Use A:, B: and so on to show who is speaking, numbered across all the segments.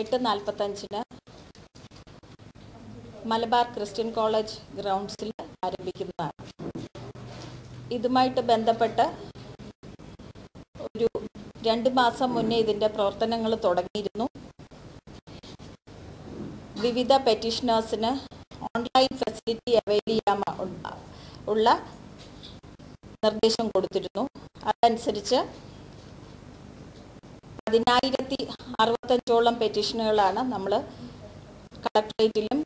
A: 8:45 Malabar Christian college ഗ്രൗണ്ട്സിൽ ആരംഭിക്കുന്നതാണ്. ഇതുമായിട്ട് ബന്ധപ്പെട്ട് ഒരു 2 മാസം മുന്നേ ഇതിൻ്റെ പ്രവർത്തനങ്ങൾ തുടങ്ങിയിരുന്നു. വിവിധ പെറ്റീഷനേഴ്സിന് ഓൺലൈൻ ഫെസിലിറ്റി അവൈൽ ചെയ്യാൻ ഉള്ള നിർദ്ദേശം കൊടുത്തിരുന്നു. അതനുസരിച്ച് 10,065 പെറ്റീഷനുകളാണ് നമ്മൾ കളക്ടറേറ്റിലും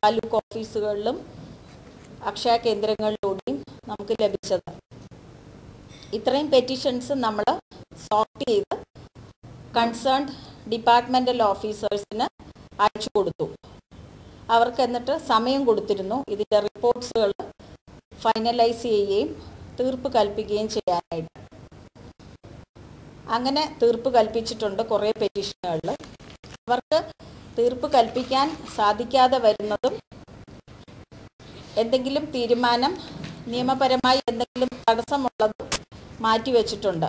A: താലൂക്ക് ഓഫീസുകളിലും അക്ഷയ കേന്ദ്രങ്ങളിലൂടെയും നമുക്ക് ലഭിച്ചത്. ഇത്രയും പെറ്റീഷൻസ് നമ്മൾ സോർട്ട് ചെയ്ത് കൺസേൺഡ് ഡിപ്പാർട്ട്മെൻ്റൽ ഓഫീസേഴ്സിന് അയച്ചു കൊടുത്തു. അവർക്ക് എന്നിട്ട് സമയം കൊടുത്തിരുന്നു ഇതിൻ്റെ റിപ്പോർട്ട്സുകൾ ഫൈനലൈസ് ചെയ്യുകയും തീർപ്പ് കൽപ്പിക്കുകയും ചെയ്യാനായിട്ട്. അങ്ങനെ തീർപ്പ് കൽപ്പിച്ചിട്ടുണ്ട് കുറേ പെറ്റീഷനുകളിൽ. അവർക്ക് തീർപ്പ് കൽപ്പിക്കാൻ സാധിക്കാതെ വരുന്നതും എന്തെങ്കിലും തീരുമാനം നിയമപരമായി എന്തെങ്കിലും തടസ്സമുള്ളതും മാറ്റിവെച്ചിട്ടുണ്ട്.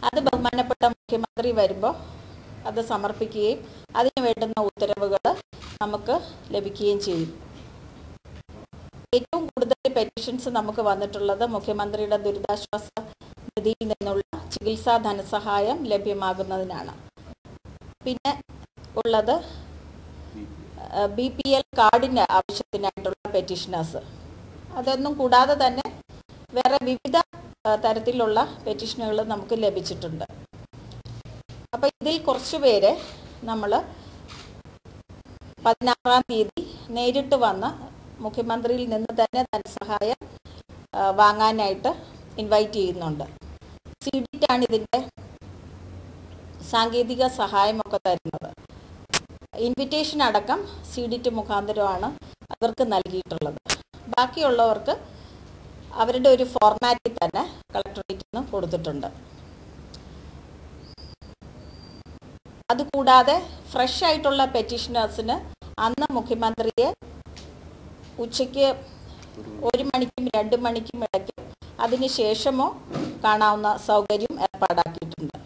A: അത് ബഹുമാനപ്പെട്ട മുഖ്യമന്ത്രി വരുമ്പോൾ അത് സമർപ്പിക്കുകയും അതിന് വേണ്ടുന്ന ഉത്തരവുകൾ നമുക്ക് ലഭിക്കുകയും ചെയ്യും. ഏറ്റവും കൂടുതൽ പെറ്റീഷൻസ് നമുക്ക് വന്നിട്ടുള്ളത് മുഖ്യമന്ത്രിയുടെ ദുരിതാശ്വാസ നിധിയിൽ നിന്നുള്ള ചികിത്സാ ധനസഹായം ലഭ്യമാകുന്നതിനാണ്. പിന്നെ ഉള്ളത് BPL കാർഡിൻ്റെ ആവശ്യത്തിനായിട്ടുള്ള പെറ്റീഷനേഴ്സ്. അതൊന്നും കൂടാതെ തന്നെ വേറെ വിവിധ തരത്തിലുള്ള പെറ്റീഷനുകൾ നമുക്ക് ലഭിച്ചിട്ടുണ്ട്. അപ്പോൾ ഇതിൽ കുറച്ച് പേരെ നമ്മൾ 16-ാം തീയതി നേരിട്ട് വന്ന് മുഖ്യമന്ത്രിയിൽ നിന്ന് തന്നെ ധനസഹായം വാങ്ങാനായിട്ട് ഇൻവൈറ്റ് ചെയ്യുന്നുണ്ട്. CDT ഇതിൻ്റെ സാങ്കേതിക സഹായമൊക്കെ തരുന്നത്. ഇൻവിറ്റേഷൻ അടക്കം CDT മുഖാന്തരമാണ് അവർക്ക് നൽകിയിട്ടുള്ളത്. ബാക്കിയുള്ളവർക്ക് അവരുടെ ഒരു ഫോർമാറ്റിൽ തന്നെ കളക്ടറേറ്റിൽ നിന്ന് കൊടുത്തിട്ടുണ്ട്. അതുകൂടാതെ ഫ്രഷ് ആയിട്ടുള്ള പെറ്റീഷനേഴ്സിന് അന്ന് മുഖ്യമന്ത്രിയെ ഉച്ചയ്ക്ക് 1 മണിക്കും 2 മണിക്കും ഇടയ്ക്ക് അതിന് ശേഷമോ കാണാവുന്ന സൗകര്യം ഏർപ്പാടാക്കിയിട്ടുണ്ട്.